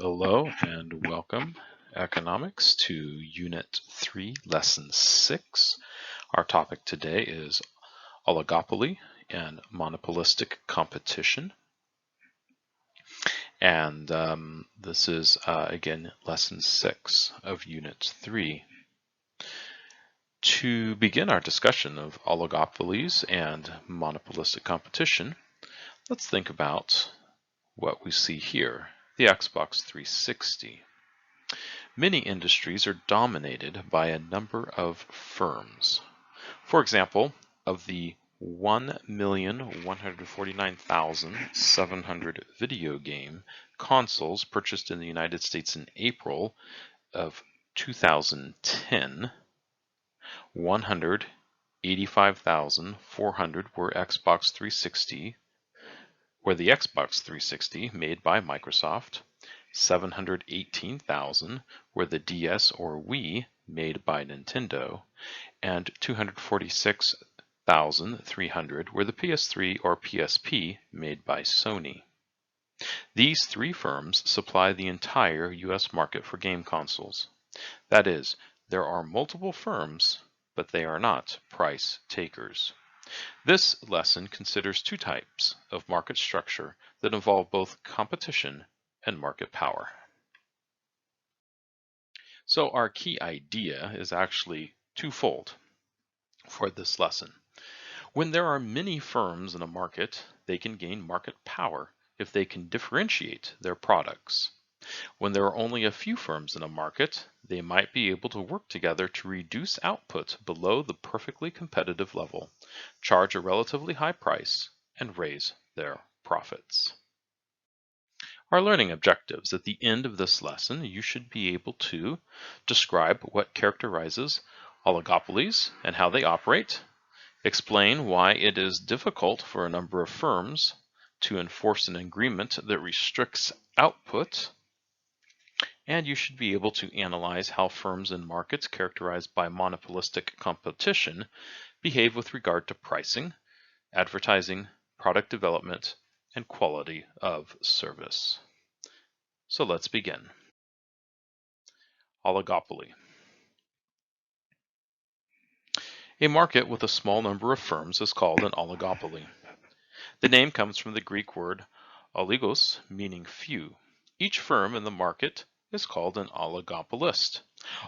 Hello and welcome, Economics, to Unit 3, Lesson 6. Our topic today is oligopoly and monopolistic competition. And this is, again, Lesson 6 of Unit 3. To begin our discussion of oligopolies and monopolistic competition, let's think about what we see here, the Xbox 360. Many industries are dominated by a number of firms. For example, of the 1,149,700 video game consoles purchased in the United States in April of 2010, 185,400 were the Xbox 360 made by Microsoft. 718,000 were the DS or Wii made by Nintendo, and 246,300 were the PS3 or PSP made by Sony. These three firms supply the entire US market for game consoles. That is, there are multiple firms, but they are not price takers. This lesson considers two types of market structure that involve both competition and market power. So our key idea is actually twofold for this lesson. When there are many firms in a market, they can gain market power if they can differentiate their products. When there are only a few firms in a market, they might be able to work together to reduce output below the perfectly competitive level, charge a relatively high price, and raise their profits. Our learning objectives. At the end of this lesson, you should be able to describe what characterizes oligopolies and how they operate, explain why it is difficult for a number of firms to enforce an agreement that restricts output, and you should be able to analyze how firms in markets characterized by monopolistic competition behave with regard to pricing, advertising, product development, and quality of service. So let's begin. Oligopoly. A market with a small number of firms is called an oligopoly. The name comes from the Greek word oligos, meaning few. Each firm in the market is called an oligopolist.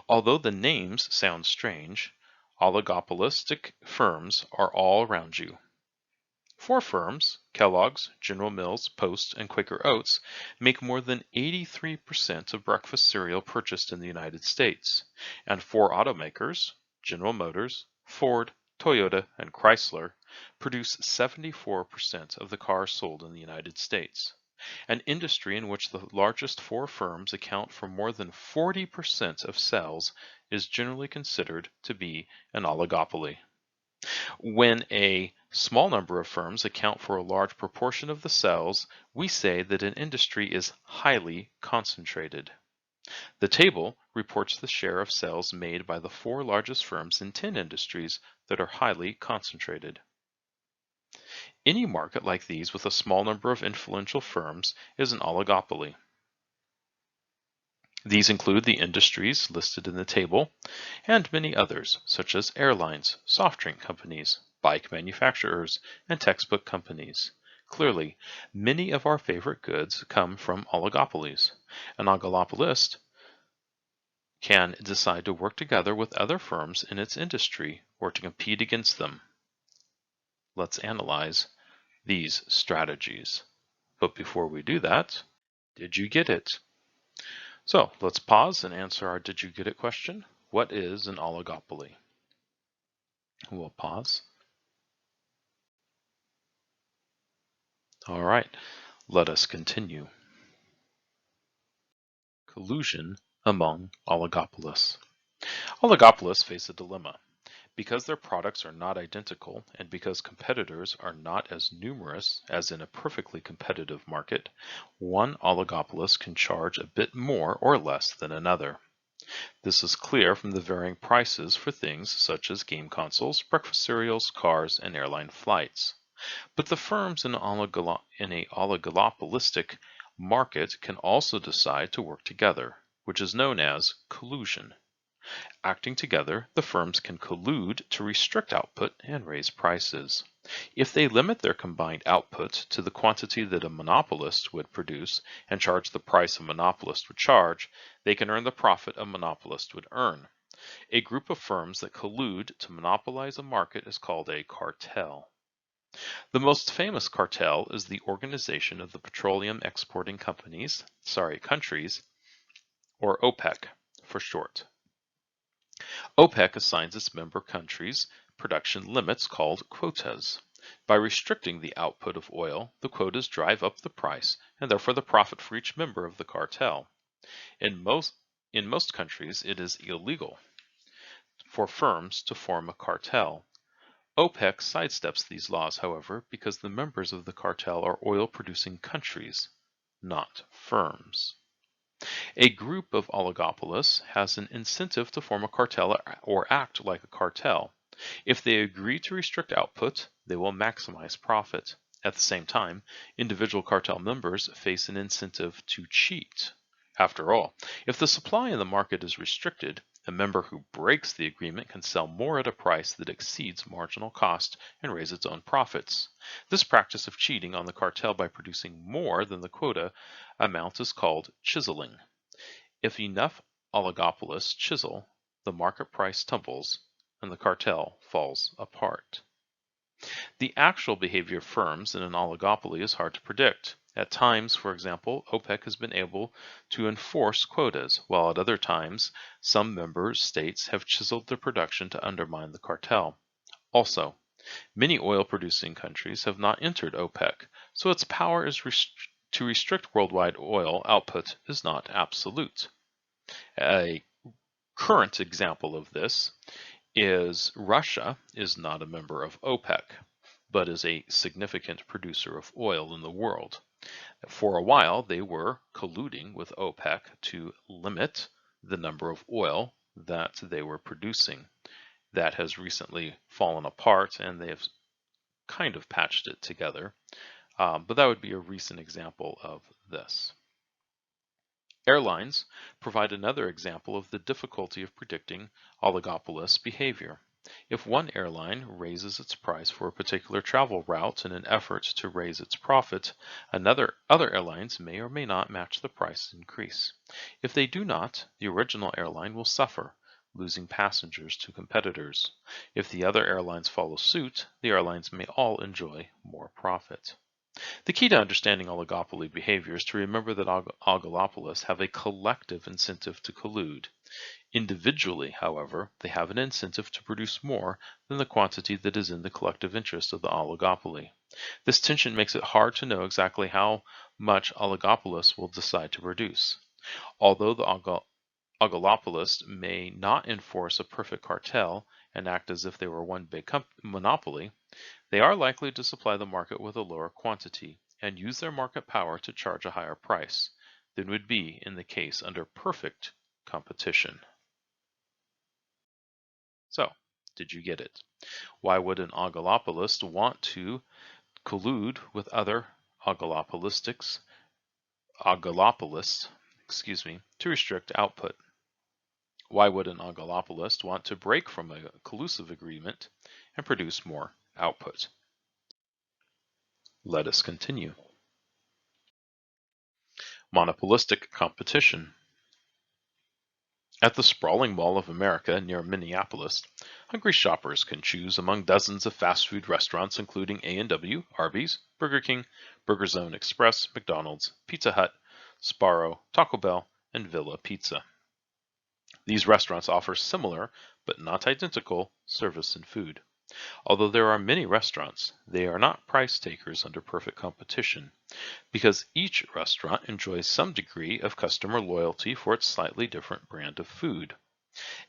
Although the names sound strange, oligopolistic firms are all around you. Four firms, Kellogg's, General Mills, Post, and Quaker Oats, make more than 83% of breakfast cereal purchased in the United States, and four automakers, General Motors, Ford, Toyota, and Chrysler, produce 74% of the cars sold in the United States. An industry in which the largest four firms account for more than 40% of sales is generally considered to be an oligopoly. When a small number of firms account for a large proportion of the sales, we say that an industry is highly concentrated. The table reports the share of sales made by the four largest firms in 10 industries that are highly concentrated. Any market like these with a small number of influential firms is an oligopoly. These include the industries listed in the table and many others, such as airlines, soft drink companies, bike manufacturers, and textbook companies. Clearly, many of our favorite goods come from oligopolies. An oligopolist can decide to work together with other firms in its industry or to compete against them. Let's analyze these strategies. But before we do that, did you get it? So let's pause and answer our did you get it question. What is an oligopoly? We'll pause. All right, let us continue. Collusion among oligopolists. Oligopolists face a dilemma. Because their products are not identical and because competitors are not as numerous as in a perfectly competitive market, one oligopolist can charge a bit more or less than another. This is clear from the varying prices for things such as game consoles, breakfast cereals, cars, and airline flights. But the firms in a oligopolistic market can also decide to work together, which is known as collusion. Acting together, the firms can collude to restrict output and raise prices. If they limit their combined output to the quantity that a monopolist would produce and charge the price a monopolist would charge, they can earn the profit a monopolist would earn. A group of firms that collude to monopolize a market is called a cartel. The most famous cartel is the Organization of the Petroleum Exporting Countries, or OPEC for short. OPEC assigns its member countries production limits called quotas. By restricting the output of oil, the quotas drive up the price and therefore the profit for each member of the cartel. In most countries, it is illegal for firms to form a cartel. OPEC sidesteps these laws, however, because the members of the cartel are oil-producing countries, not firms. A group of oligopolists has an incentive to form a cartel or act like a cartel. If they agree to restrict output, they will maximize profit. At the same time, individual cartel members face an incentive to cheat. After all, if the supply in the market is restricted, a member who breaks the agreement can sell more at a price that exceeds marginal cost and raise its own profits. This practice of cheating on the cartel by producing more than the quota amount is called chiseling. If enough oligopolists chisel, the market price tumbles and the cartel falls apart. The actual behavior of firms in an oligopoly is hard to predict. At times, for example, OPEC has been able to enforce quotas, while at other times, some member states have chiseled their production to undermine the cartel. Also, many oil-producing countries have not entered OPEC, so its power to restrict worldwide oil output is not absolute. A current example of this is Russia is not a member of OPEC, but is a significant producer of oil in the world. For a while, they were colluding with OPEC to limit the number of oil that they were producing. That has recently fallen apart, and they have kind of patched it together. But that would be a recent example of this. Airlines provide another example of the difficulty of predicting oligopolist behavior. If one airline raises its price for a particular travel route in an effort to raise its profit, other airlines may or may not match the price increase. If they do not, the original airline will suffer, losing passengers to competitors. If the other airlines follow suit, the airlines may all enjoy more profit. The key to understanding oligopoly behavior is to remember that oligopolists have a collective incentive to collude. Individually, however, they have an incentive to produce more than the quantity that is in the collective interest of the oligopoly. This tension makes it hard to know exactly how much oligopolists will decide to produce. Although the oligopolists may not enforce a perfect cartel and act as if they were one big monopoly, they are likely to supply the market with a lower quantity and use their market power to charge a higher price than would be in the case under perfect competition. So, did you get it? Why would an oligopolist want to collude with other oligopolists, to restrict output? Why would an oligopolist want to break from a collusive agreement and produce more output? Let us continue. Monopolistic competition. At the sprawling Mall of America near Minneapolis, hungry shoppers can choose among dozens of fast food restaurants including A&W, Arby's, Burger King, Burger Zone Express, McDonald's, Pizza Hut, Sbarro, Taco Bell, and Villa Pizza. These restaurants offer similar, but not identical, service and food. Although there are many restaurants, they are not price takers under perfect competition, because each restaurant enjoys some degree of customer loyalty for its slightly different brand of food.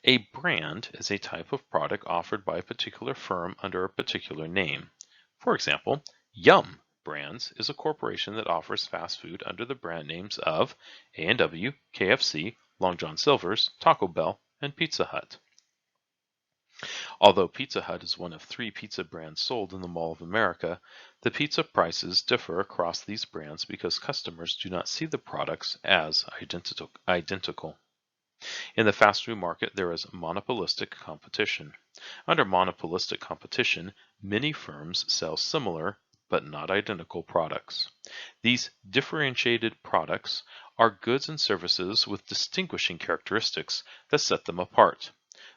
A brand is a type of product offered by a particular firm under a particular name. For example, Yum! Brands is a corporation that offers fast food under the brand names of A&W, KFC, Long John Silver's, Taco Bell, and Pizza Hut. Although Pizza Hut is one of 3 pizza brands sold in the Mall of America, the pizza prices differ across these brands because customers do not see the products as identical. In the fast food market, there is monopolistic competition. Under monopolistic competition, many firms sell similar but not identical products. These differentiated products are goods and services with distinguishing characteristics that set them apart.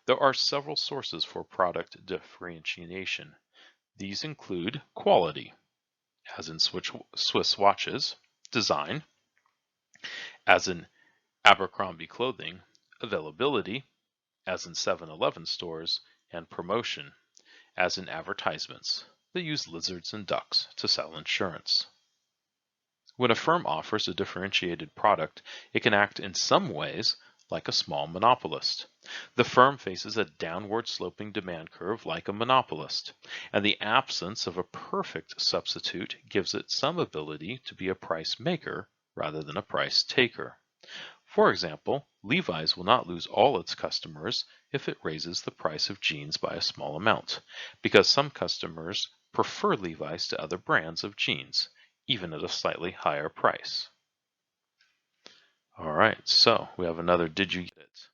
There are several sources for product differentiation. These include quality, as in Swiss watches, design, as in Abercrombie clothing, availability, as in 7-Eleven stores, and promotion, as in advertisements that use lizards and ducks to sell insurance. When a firm offers a differentiated product, it can act in some ways like a small monopolist. The firm faces a downward sloping demand curve like a monopolist, and the absence of a perfect substitute gives it some ability to be a price maker rather than a price taker. For example, Levi's will not lose all its customers if it raises the price of jeans by a small amount, because some customers prefer Levi's to other brands of jeans, even at a slightly higher price. All right, so we have another Did You Get It?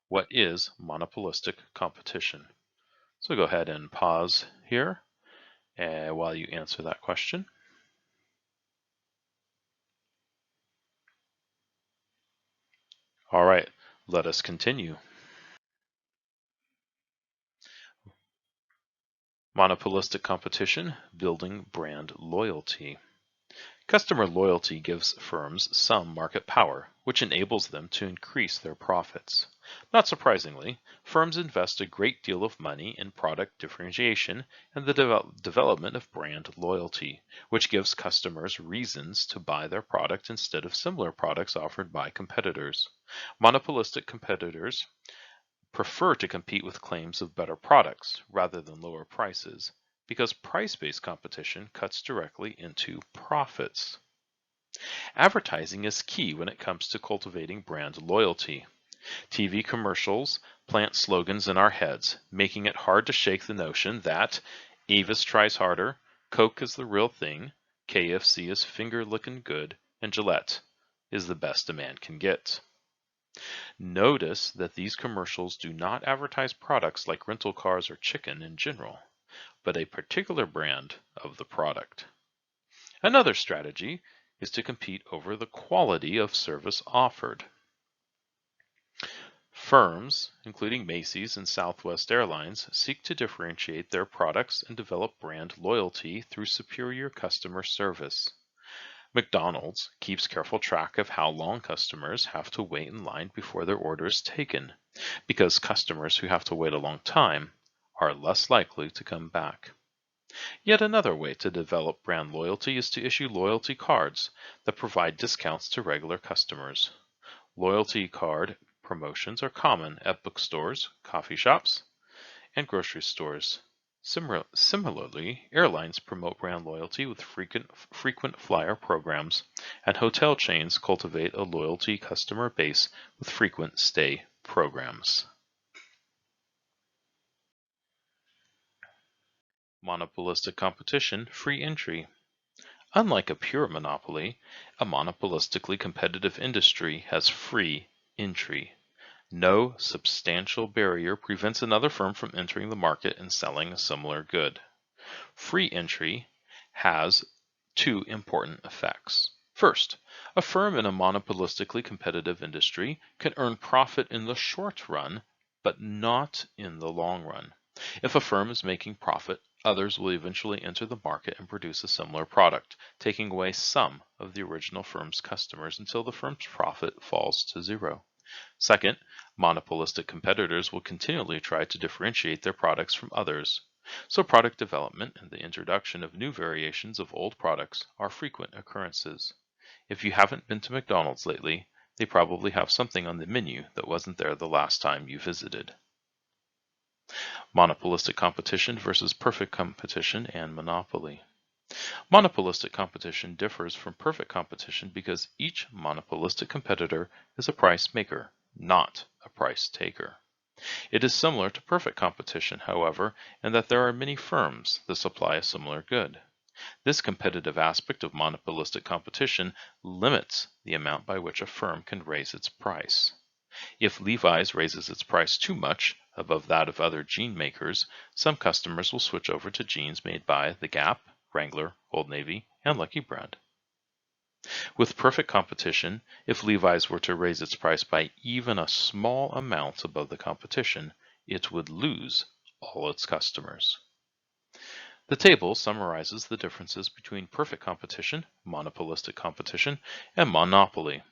What is monopolistic competition? So go ahead and pause here while you answer that question. All right, let us continue. Monopolistic competition, building brand loyalty. Customer loyalty gives firms some market power, which enables them to increase their profits. Not surprisingly, firms invest a great deal of money in product differentiation and the development of brand loyalty, which gives customers reasons to buy their product instead of similar products offered by competitors. Monopolistic competitors prefer to compete with claims of better products rather than lower prices, because price-based competition cuts directly into profits. Advertising is key when it comes to cultivating brand loyalty. TV commercials plant slogans in our heads, making it hard to shake the notion that Avis tries harder, Coke is the real thing, KFC is finger-licking good, and Gillette is the best a man can get. Notice that these commercials do not advertise products like rental cars or chicken in general, but a particular brand of the product. Another strategy is to compete over the quality of service offered. Firms, including Macy's and Southwest Airlines, seek to differentiate their products and develop brand loyalty through superior customer service. McDonald's keeps careful track of how long customers have to wait in line before their order is taken, because customers who have to wait a long time are less likely to come back. Yet another way to develop brand loyalty is to issue loyalty cards that provide discounts to regular customers. Loyalty card promotions are common at bookstores, coffee shops, and grocery stores. Similarly, airlines promote brand loyalty with frequent flyer programs, and hotel chains cultivate a loyalty customer base with frequent stay programs. Monopolistic competition, free entry. Unlike a pure monopoly, a monopolistically competitive industry has free entry. No substantial barrier prevents another firm from entering the market and selling a similar good. Free entry has 2 important effects. First, a firm in a monopolistically competitive industry can earn profit in the short run, but not in the long run. If a firm is making profit, others will eventually enter the market and produce a similar product, taking away some of the original firm's customers until the firm's profit falls to zero. Second, monopolistic competitors will continually try to differentiate their products from others. So product development and the introduction of new variations of old products are frequent occurrences. If you haven't been to McDonald's lately, they probably have something on the menu that wasn't there the last time you visited. Monopolistic competition versus perfect competition and monopoly. Monopolistic competition differs from perfect competition because each monopolistic competitor is a price maker, not a price taker. It is similar to perfect competition, however, in that there are many firms that supply a similar good. This competitive aspect of monopolistic competition limits the amount by which a firm can raise its price. If Levi's raises its price too much above that of other jean makers, some customers will switch over to jeans made by The Gap, Wrangler, Old Navy, and Lucky Brand. With perfect competition, if Levi's were to raise its price by even a small amount above the competition, it would lose all its customers. The table summarizes the differences between perfect competition, monopolistic competition, and monopoly.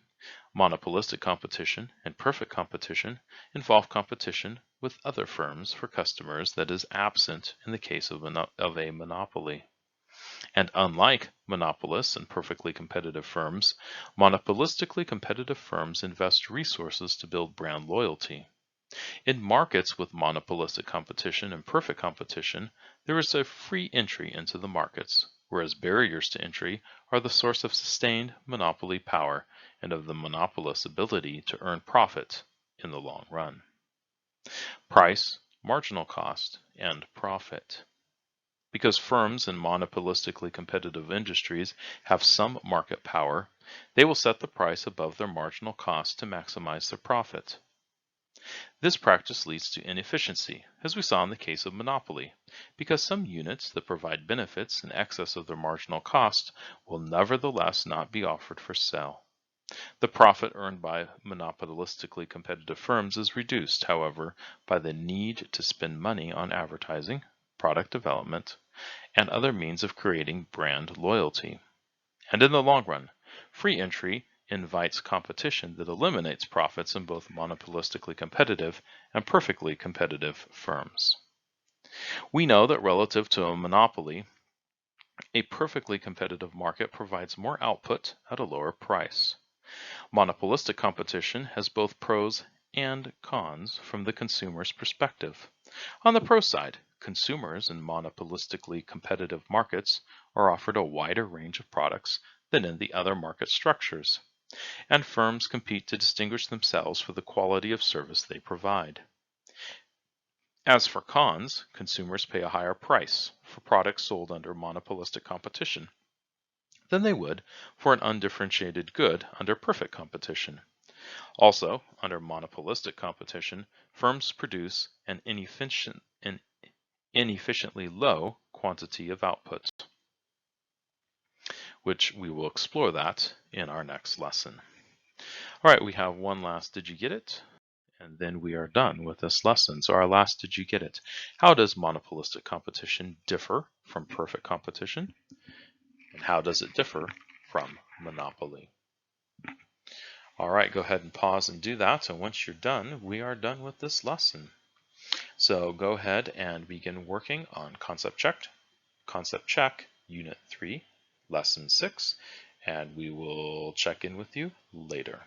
Monopolistic competition and perfect competition involve competition with other firms for customers that is absent in the case of a monopoly. And unlike monopolists and perfectly competitive firms, monopolistically competitive firms invest resources to build brand loyalty. In markets with monopolistic competition and perfect competition, there is a free entry into the markets, whereas barriers to entry are the source of sustained monopoly power and of the monopolist's ability to earn profit in the long run. Price, marginal cost, and profit. Because firms in monopolistically competitive industries have some market power, they will set the price above their marginal cost to maximize their profit. This practice leads to inefficiency, as we saw in the case of monopoly, because some units that provide benefits in excess of their marginal cost will nevertheless not be offered for sale. The profit earned by monopolistically competitive firms is reduced, however, by the need to spend money on advertising, product development, and other means of creating brand loyalty. And in the long run, free entry invites competition that eliminates profits in both monopolistically competitive and perfectly competitive firms. We know that relative to a monopoly, a perfectly competitive market provides more output at a lower price. Monopolistic competition has both pros and cons from the consumer's perspective. On the pro side, consumers in monopolistically competitive markets are offered a wider range of products than in the other market structures, and firms compete to distinguish themselves for the quality of service they provide. As for cons, consumers pay a higher price for products sold under monopolistic competition than they would for an undifferentiated good under perfect competition. Also, under monopolistic competition, firms produce an inefficiently low quantity of output, which we will explore that in our next lesson. All right, we have one last Did You Get It? And then we are done with this lesson. So our last Did You Get It? How does monopolistic competition differ from perfect competition? And how does it differ from monopoly? All right, go ahead and pause and do that. And once you're done, we are done with this lesson. So go ahead and begin working on Concept Check, Unit 3, Lesson 6, and we will check in with you later.